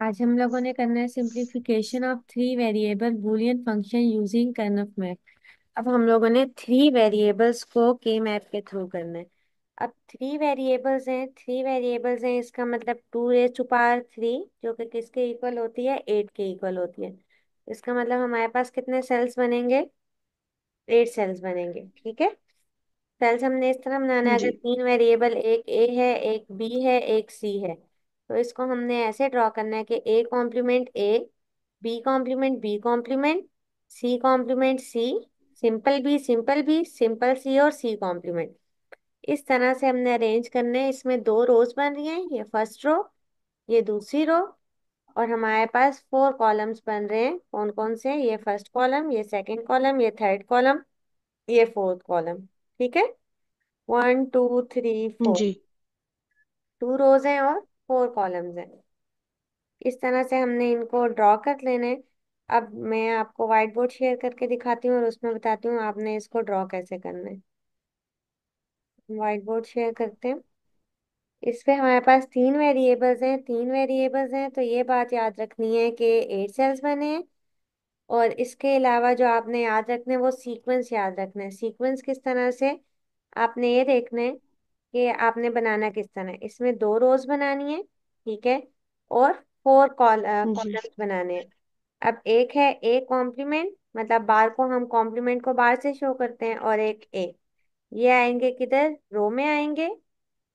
आज हम लोगों ने करना है simplification of three variable Boolean function using Karnaugh map. अब हम लोगों ने थ्री वेरिएबल्स को के मैप के थ्रू करना है। अब थ्री वेरिएबल्स हैं इसका मतलब two raise to power three, जो कि किसके इक्वल होती है, एट के इक्वल होती है। इसका मतलब हमारे पास कितने सेल्स बनेंगे, एट सेल्स बनेंगे। ठीक है, सेल्स हमने इस तरह बनाना है, अगर जी। तीन वेरिएबल, एक ए है, एक बी है, एक सी है, तो इसको हमने ऐसे ड्रॉ करना है कि A complement A, B complement B complement, C complement C, simple B simple B, simple C और सी कॉम्प्लीमेंट। इस तरह से हमने अरेंज करने हैं। इसमें दो रोज बन रही हैं, ये फर्स्ट रो, ये दूसरी रो, और हमारे पास फोर कॉलम्स बन रहे हैं। कौन कौन से, ये फर्स्ट कॉलम, ये सेकंड कॉलम, ये थर्ड कॉलम, ये फोर्थ कॉलम। ठीक है, वन टू थ्री फोर, जी। टू रोज हैं और फोर कॉलम्स हैं। इस तरह से हमने इनको ड्रॉ कर लेने। अब मैं आपको व्हाइट बोर्ड शेयर करके दिखाती हूँ और उसमें बताती हूँ आपने इसको ड्रॉ कैसे करना है। व्हाइट बोर्ड शेयर करते हैं। इस पे हमारे पास तीन वेरिएबल्स हैं तो ये बात याद रखनी है कि एट सेल्स बने हैं। और इसके अलावा जो आपने याद रखना है वो सीक्वेंस याद रखना है। सीक्वेंस किस तरह से, आपने ये देखना है कि आपने बनाना किस तरह है। इसमें दो रोज बनानी है, ठीक है, और फोर जी। कॉलम्स बनाने हैं। अब एक है ए कॉम्प्लीमेंट, मतलब बार को हम कॉम्प्लीमेंट को बार से शो करते हैं, और एक ए, ये आएंगे किधर, रो में आएंगे।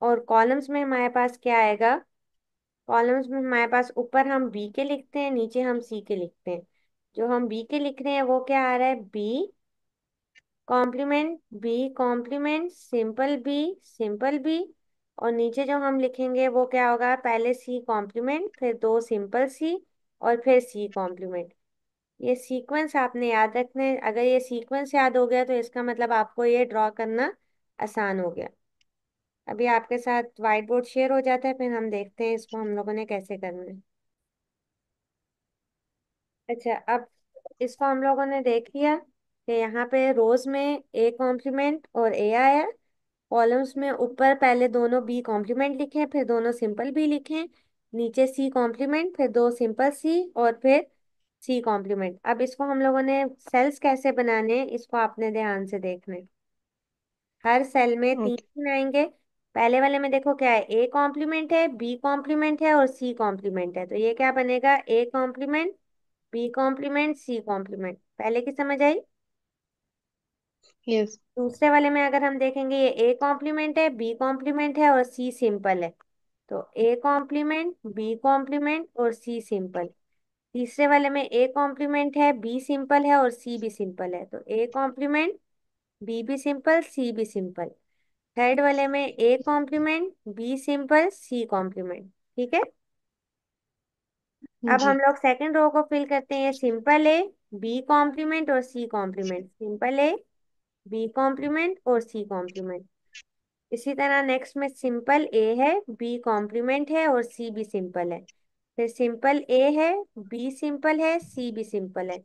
और कॉलम्स में हमारे पास क्या आएगा, कॉलम्स में हमारे पास ऊपर हम बी के लिखते हैं, नीचे हम सी के लिखते हैं। जो हम बी के लिख रहे हैं वो क्या आ रहा है, बी कॉम्प्लीमेंट सिंपल बी। और नीचे जो हम लिखेंगे वो क्या होगा, पहले सी कॉम्प्लीमेंट, फिर दो सिंपल सी, और फिर सी कॉम्प्लीमेंट। ये सीक्वेंस आपने याद रखने हैं। अगर ये सीक्वेंस याद हो गया तो इसका मतलब आपको ये ड्रॉ करना आसान हो गया। अभी आपके साथ व्हाइट बोर्ड शेयर हो जाता है, फिर हम देखते हैं इसको हम लोगों ने कैसे करना है। अच्छा, अब इसको हम लोगों ने देख लिया कि यहाँ पे रोज में ए कॉम्प्लीमेंट और ए आया। कॉलम्स में ऊपर पहले दोनों बी कॉम्प्लीमेंट लिखे, फिर दोनों सिंपल बी लिखे, नीचे सी कॉम्प्लीमेंट, फिर दो सिंपल सी, और फिर सी कॉम्प्लीमेंट। अब इसको हम लोगों ने सेल्स कैसे बनाने हैं इसको आपने ध्यान से देखना है। हर सेल में तीन ओके। तीन आएंगे। पहले वाले में देखो क्या है, ए कॉम्प्लीमेंट है, बी कॉम्प्लीमेंट है और सी कॉम्प्लीमेंट है, तो ये क्या बनेगा, A complement B complement C complement. पहले की समझ आई। यस। दूसरे वाले में अगर हम देखेंगे, ये ए कॉम्प्लीमेंट है, बी कॉम्प्लीमेंट है और सी सिंपल है, तो ए कॉम्प्लीमेंट बी कॉम्प्लीमेंट और सी सिंपल। तीसरे वाले में ए कॉम्प्लीमेंट है, बी सिंपल है और सी भी सिंपल है, तो ए कॉम्प्लीमेंट बी भी सिंपल सी भी सिंपल। थर्ड वाले में A complement B simple C complement. ठीक है, अब हम जी। लोग सेकंड रो को फिल करते हैं। सिंपल ए, बी कॉम्प्लीमेंट और C complement, simple A, B complement और सी कॉम्प्लीमेंट। इसी तरह नेक्स्ट में सिंपल ए है, बी कॉम्प्लीमेंट है और सी भी सिंपल है। फिर सिंपल ए है, बी सिंपल है, सी भी सिंपल है।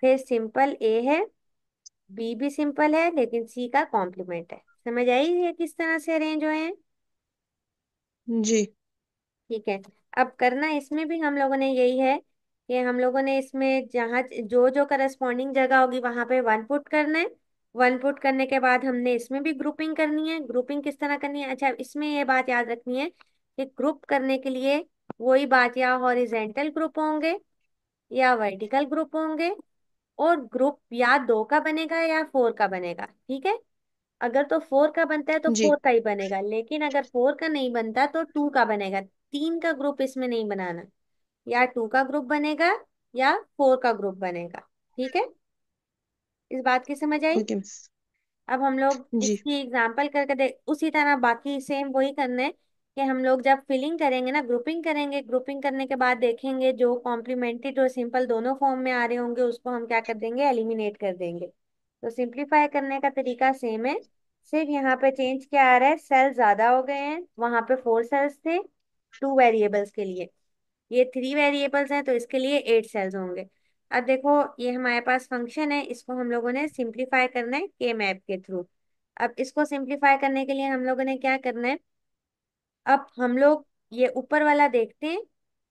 फिर सिंपल ए है, बी भी सिंपल है लेकिन सी का कॉम्प्लीमेंट है। समझ आई ये किस तरह से अरेंज हुए हैं। जी। ठीक है, अब करना इसमें भी हम लोगों ने यही है कि हम लोगों ने इसमें जहाँ जो जो करस्पॉन्डिंग जगह होगी वहां पे वन पुट करना है। वन पुट करने के बाद हमने इसमें भी ग्रुपिंग करनी है। ग्रुपिंग किस तरह करनी है, अच्छा इसमें ये बात याद रखनी है कि ग्रुप करने के लिए वही बात, या हॉरिजेंटल ग्रुप होंगे या वर्टिकल ग्रुप होंगे। और ग्रुप या दो का बनेगा या फोर का बनेगा। ठीक है, अगर तो फोर का बनता है तो जी। फोर का ही बनेगा, लेकिन अगर फोर का नहीं बनता तो टू का बनेगा। तीन का ग्रुप इसमें नहीं बनाना, या टू का ग्रुप बनेगा या फोर का ग्रुप बनेगा। ठीक है, इस बात की समझ आई। Okay miss. अब हम लोग जी। इसकी एग्जांपल करके देख, उसी तरह बाकी सेम वही करना है कि हम लोग जब फिलिंग करेंगे ना, ग्रुपिंग करेंगे, ग्रुपिंग करने के बाद देखेंगे जो कॉम्प्लीमेंटेड और सिंपल दोनों फॉर्म में आ रहे होंगे उसको हम क्या कर देंगे, एलिमिनेट कर देंगे। तो सिंप्लीफाई करने का तरीका सेम है, सिर्फ यहाँ पे चेंज क्या आ रहा है, सेल ज्यादा हो गए हैं, वहां पे फोर सेल्स थे टू वेरिएबल्स के लिए, ये थ्री वेरिएबल्स हैं तो इसके लिए एट सेल्स होंगे। अब देखो, ये हमारे पास फंक्शन है, इसको हम लोगों ने सिंप्लीफाई करना है के मैप के थ्रू। अब इसको सिंप्लीफाई करने के लिए हम लोगों ने क्या करना है, अब हम लोग ये ऊपर वाला देखते हैं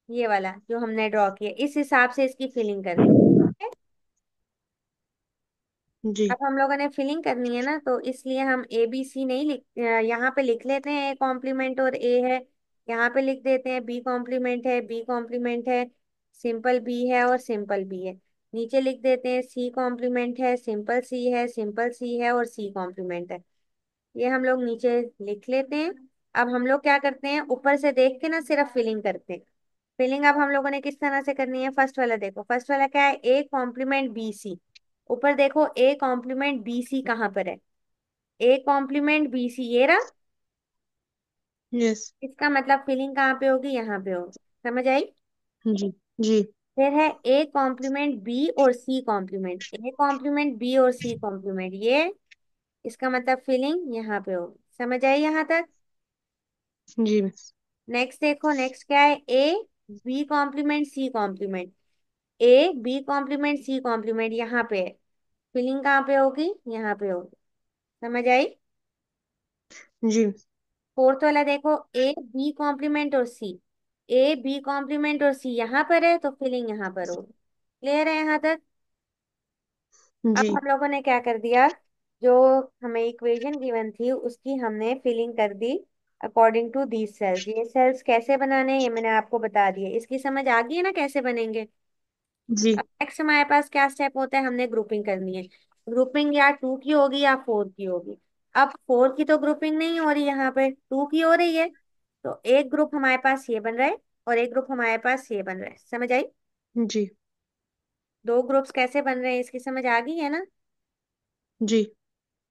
ये वाला जो हमने ड्रॉ किया, इस हिसाब से इसकी फिलिंग करनी है। जी। अब हम लोगों ने फिलिंग करनी है ना, तो इसलिए हम ए बी सी नहीं यहाँ पे लिख लेते हैं ए कॉम्प्लीमेंट और ए है। यहाँ पे लिख देते हैं बी कॉम्प्लीमेंट है, बी कॉम्प्लीमेंट है, सिंपल बी है और सिंपल बी है। नीचे लिख देते हैं सी कॉम्प्लीमेंट है, सिंपल सी है, सिंपल सी है और सी कॉम्प्लीमेंट है। ये हम लोग नीचे लिख लेते हैं। अब हम लोग क्या करते हैं, ऊपर से देख के ना सिर्फ फिलिंग करते हैं। फिलिंग अब हम लोगों ने किस तरह से करनी है, फर्स्ट वाला देखो, फर्स्ट वाला क्या है, ए कॉम्प्लीमेंट बी सी। ऊपर देखो ए कॉम्प्लीमेंट बी सी कहाँ पर है, ए कॉम्प्लीमेंट बी सी ये रहा। यस। इसका मतलब फिलिंग कहाँ पे होगी, यहाँ पे होगी। समझ आई। जी। जी। फिर है ए कॉम्प्लीमेंट बी और C complement, A complement B और सी कॉम्प्लीमेंट ये, इसका मतलब फिलिंग यहाँ पे होगी। समझ आई यहाँ तक। जी मिस। नेक्स्ट देखो, नेक्स्ट क्या है, A B complement C complement, A B complement C complement यहाँ पे है। फिलिंग कहाँ पे होगी, यहाँ पे होगी। समझ आई। जी मिस। फोर्थ वाला देखो, ए बी कॉम्प्लीमेंट और सी, ए बी कॉम्प्लीमेंट और सी यहाँ पर है, तो फिलिंग यहाँ पर होगी। क्लियर है यहाँ तक। अब जी। हम लोगों ने क्या कर दिया, जो हमें इक्वेशन गिवन थी उसकी हमने फिलिंग कर दी अकॉर्डिंग टू दीज सेल्स। ये सेल्स कैसे बनाने हैं ये मैंने आपको बता दिया, इसकी समझ आ गई है ना कैसे बनेंगे। जी। अब नेक्स्ट हमारे पास क्या स्टेप होता है, हमने ग्रुपिंग करनी है। ग्रुपिंग या टू की होगी या फोर की होगी। अब फोर की तो ग्रुपिंग नहीं हो रही, यहाँ पे टू की हो रही है। तो एक ग्रुप हमारे पास ये बन रहा है और एक ग्रुप हमारे पास ये बन रहा है। समझ आई। जी। दो ग्रुप्स कैसे बन रहे हैं इसकी समझ आ गई है ना। जी।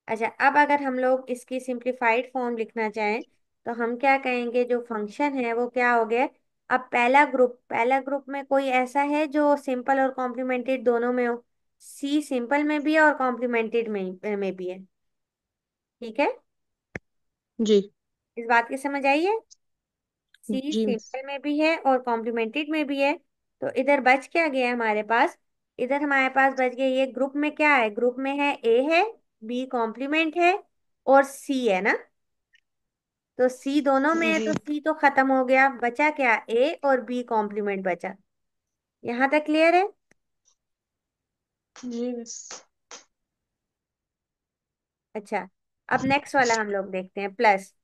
अच्छा, अब अगर हम लोग इसकी सिंप्लीफाइड फॉर्म लिखना चाहें तो हम क्या कहेंगे, जो फंक्शन है वो क्या हो गया। अब पहला ग्रुप में कोई ऐसा है जो सिंपल और कॉम्प्लीमेंटेड दोनों में हो। सी सिंपल में भी है और कॉम्प्लीमेंटेड में भी है। ठीक है। जी। इस बात की समझ आई है। सी जी मिस। सिंपल में भी है और कॉम्प्लीमेंटेड में भी है। तो इधर बच क्या गया हमारे पास, इधर हमारे पास बच गया, ये ग्रुप में क्या है, ग्रुप में है ए है, बी कॉम्प्लीमेंट है और सी है ना। तो सी दोनों में है जी। तो सी तो खत्म हो गया, बचा क्या, ए और बी कॉम्प्लीमेंट बचा। यहाँ तक क्लियर है। जी मिस। अच्छा, अब नेक्स्ट वाला हम लोग देखते हैं, प्लस।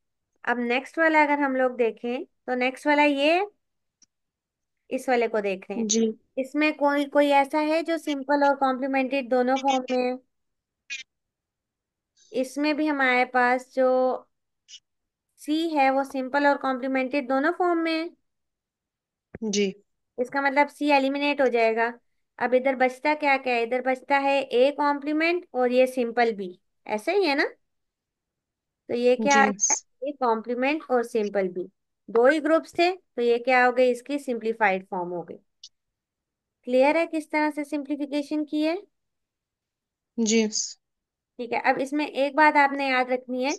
अब नेक्स्ट वाला अगर हम लोग देखें तो नेक्स्ट वाला ये, इस वाले को देख रहे हैं। जी। इसमें कोई कोई ऐसा है जो सिंपल और कॉम्प्लीमेंटेड दोनों फॉर्म में है। इसमें भी हमारे पास जो सी है वो सिंपल और कॉम्प्लीमेंटेड दोनों फॉर्म में है। जी। इसका मतलब सी एलिमिनेट हो जाएगा। अब इधर बचता क्या क्या है, इधर बचता है ए कॉम्प्लीमेंट और ये सिंपल बी। ऐसा ही है ना। तो ये क्या जी आ मिस। गया, ए कॉम्प्लीमेंट और सिंपल बी। दो ही ग्रुप्स थे तो ये क्या हो गई, इसकी सिंप्लीफाइड फॉर्म हो गई। क्लियर है किस तरह से सिंप्लीफिकेशन की है। जी मिस। ठीक है। अब इसमें एक बात आपने याद रखनी है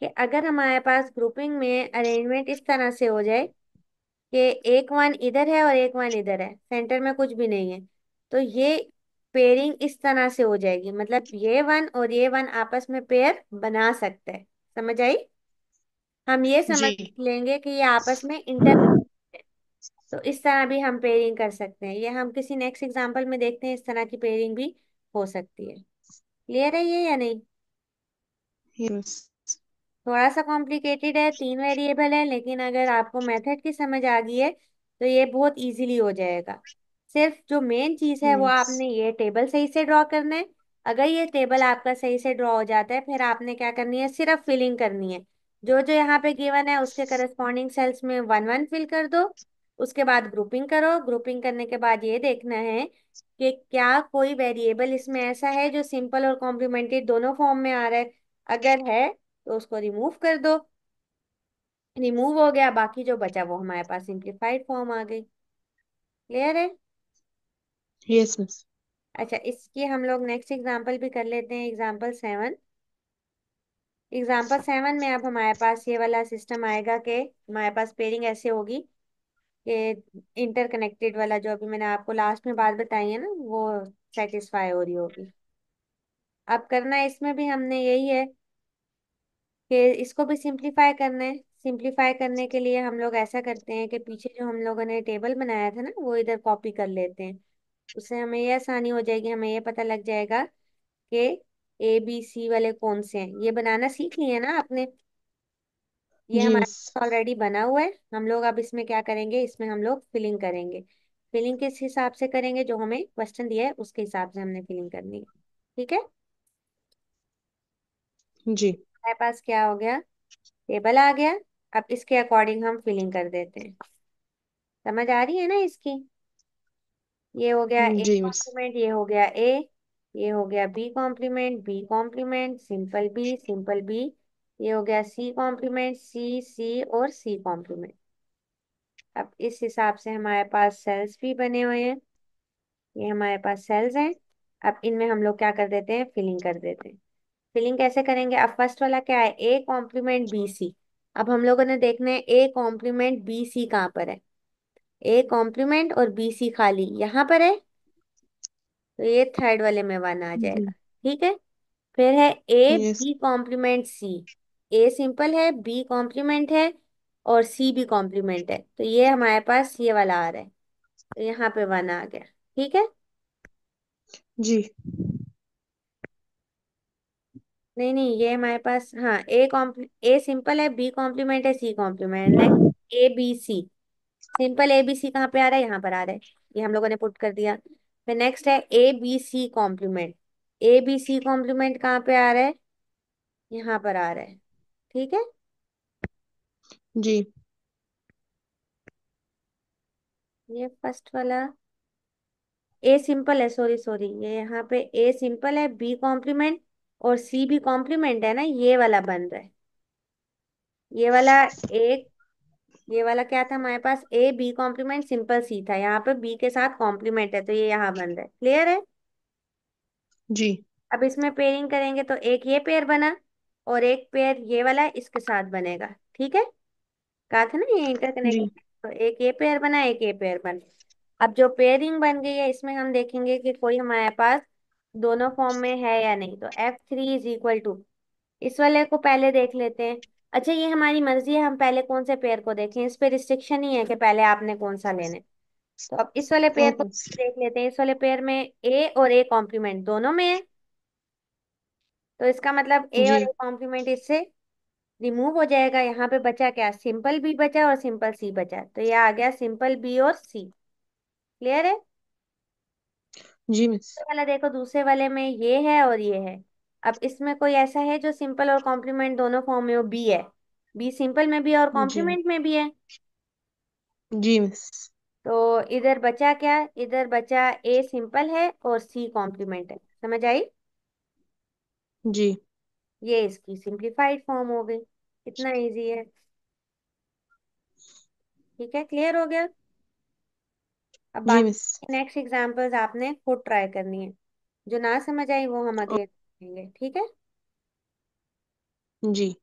कि अगर हमारे पास ग्रुपिंग में अरेंजमेंट इस तरह से हो जाए कि एक वन इधर है और एक वन इधर है, सेंटर में कुछ भी नहीं है, तो ये पेयरिंग इस तरह से हो जाएगी, मतलब ये वन और ये वन आपस में पेयर बना सकते हैं। समझ आई। हम ये समझ जी। लेंगे कि ये आपस में इंटर, तो इस तरह भी हम पेयरिंग कर सकते हैं। ये हम किसी नेक्स्ट एग्जांपल में देखते हैं, इस तरह की पेयरिंग भी हो सकती है। क्लियर है ये या नहीं। यस। थोड़ा सा कॉम्प्लिकेटेड है, तीन वेरिएबल है, लेकिन अगर आपको मेथड की समझ आ गई है तो ये बहुत इजीली हो जाएगा। सिर्फ जो मेन चीज़ है वो यस। आपने ये टेबल सही से ड्रॉ करना है। अगर ये टेबल आपका सही से ड्रॉ हो जाता है, फिर आपने क्या करनी है, सिर्फ फिलिंग करनी है। जो जो यहाँ पे गिवन है उसके करस्पॉन्डिंग सेल्स में वन वन फिल कर दो। उसके बाद ग्रुपिंग करो, ग्रुपिंग करने के बाद ये देखना है कि क्या कोई वेरिएबल इसमें ऐसा है जो सिंपल और कॉम्प्लीमेंट्री दोनों फॉर्म में आ रहा है। अगर है तो उसको रिमूव कर दो। रिमूव हो गया, बाकी जो बचा वो हमारे पास सिंप्लीफाइड फॉर्म आ गई। क्लियर है। Yes miss. अच्छा, इसकी हम लोग नेक्स्ट एग्जांपल भी कर लेते हैं, एग्जांपल 7। एग्जांपल 7 में अब हमारे पास ये वाला सिस्टम आएगा कि हमारे पास पेयरिंग ऐसे होगी कि इंटरकनेक्टेड वाला जो अभी मैंने आपको लास्ट में बात बताई है ना, वो सेटिस्फाई हो रही होगी। अब करना इसमें भी हमने यही है कि इसको भी सिंप्लीफाई करना है। सिंप्लीफाई करने के लिए हम लोग ऐसा करते हैं कि पीछे जो हम लोगों ने टेबल बनाया था ना वो इधर कॉपी कर लेते हैं। उससे हमें ये आसानी हो जाएगी, हमें ये पता लग जाएगा कि ABC वाले कौन से हैं। ये बनाना सीख लिए ना आपने? ये जी हमारे मिस। पास ऑलरेडी बना हुआ है। हम लोग अब इसमें क्या करेंगे, इसमें हम लोग फिलिंग करेंगे। फिलिंग किस हिसाब से करेंगे, जो हमें क्वेश्चन दिया है उसके हिसाब से हमने फिलिंग करनी है। ठीक है। जी। हमारे पास क्या हो गया, टेबल आ गया। अब इसके अकॉर्डिंग हम फिलिंग कर देते हैं। समझ आ रही है ना इसकी? ये हो गया ए जी मिस। कॉम्प्लीमेंट, ये हो गया ए, ये हो गया B complement, B complement, simple B, simple B, ये हो गया सी कॉम्प्लीमेंट, सी, सी और सी कॉम्प्लीमेंट। अब इस हिसाब से हमारे पास सेल्स भी बने हुए हैं। ये हमारे पास सेल्स हैं। अब इनमें हम लोग क्या कर देते हैं, फिलिंग कर देते हैं। फिलिंग कैसे करेंगे, अब फर्स्ट वाला क्या है, ए कॉम्प्लीमेंट बी सी। अब हम लोगों ने देखना है ए कॉम्प्लीमेंट बी सी कहाँ पर है। ए कॉम्प्लीमेंट और बी सी खाली यहाँ पर है, तो ये थर्ड वाले में वन आ जाएगा। जी। ठीक है। फिर है A yes. B complement C. A simple है, बी कॉम्प्लीमेंट है और सी भी कॉम्प्लीमेंट है, तो ये हमारे पास ये वाला आ रहा है, तो यहाँ पे वन आ गया। ठीक है। जी। नहीं नहीं, ये हमारे पास, हाँ, ए सिंपल है, बी कॉम्प्लीमेंट है, C complement. Next A B C. Simple A B C कहाँ पे आ रहा है, यहाँ पर आ रहा है। ये हम लोगों ने पुट कर दिया। फिर नेक्स्ट है A B C complement. A B C complement कहाँ पे आ रहा है, यहाँ पर आ रहा है। ठीक है। जी। ये फर्स्ट वाला ए सिंपल है, सॉरी सॉरी, ये यहाँ पे ए सिंपल है, बी कॉम्प्लीमेंट और सी भी कॉम्प्लीमेंट है ना, ये वाला बन रहा है। ये वाला एक, ये वाला क्या था हमारे पास, ए बी कॉम्प्लीमेंट सिंपल सी था, यहाँ पे बी के साथ कॉम्प्लीमेंट है, तो ये यहाँ बन रहा है। क्लियर है? जी। अब इसमें पेयरिंग करेंगे तो एक ये पेयर बना और एक पेयर ये वाला इसके साथ बनेगा। ठीक है। कहा था ना ये इंटरकनेक्ट, जी। तो एक ये पेयर बना, एक ये पेयर बना। अब जो पेयरिंग बन गई है इसमें हम देखेंगे कि कोई हमारे पास दोनों फॉर्म में है या नहीं, तो F3 = इस वाले को पहले देख लेते हैं। अच्छा, ये हमारी मर्जी है हम पहले कौन से पेयर को देखें, इस पे रिस्ट्रिक्शन ही है कि पहले आपने कौन सा लेने। तो अब इस वाले पेयर को ओके। देख लेते हैं। इस वाले पेयर में ए और ए कॉम्प्लीमेंट दोनों में है, तो इसका मतलब ए जी। और ए कॉम्प्लीमेंट इससे रिमूव हो जाएगा। यहाँ पे बचा क्या, सिंपल बी बचा और सिंपल सी बचा, तो ये आ गया सिंपल बी और सी। क्लियर है? जी मिस। तो वाला देखो, दूसरे वाले में ये है और ये है। अब इसमें कोई ऐसा है जो सिंपल और कॉम्प्लीमेंट दोनों फॉर्म में हो, बी है। बी सिंपल में भी और जी। कॉम्प्लीमेंट में भी है। जी मिस। तो इधर बचा क्या, इधर बचा ए सिंपल है और सी कॉम्प्लीमेंट है। समझ आई? जी। ये इसकी सिंप्लीफाइड फॉर्म हो गई। कितना इजी है। ठीक है, क्लियर हो गया। अब जी मिस। बाकी नेक्स्ट एग्जांपल्स आपने खुद ट्राई करनी है। जो ना समझ आई वो हम ओ- अगले करेंगे। ठीक है। जी।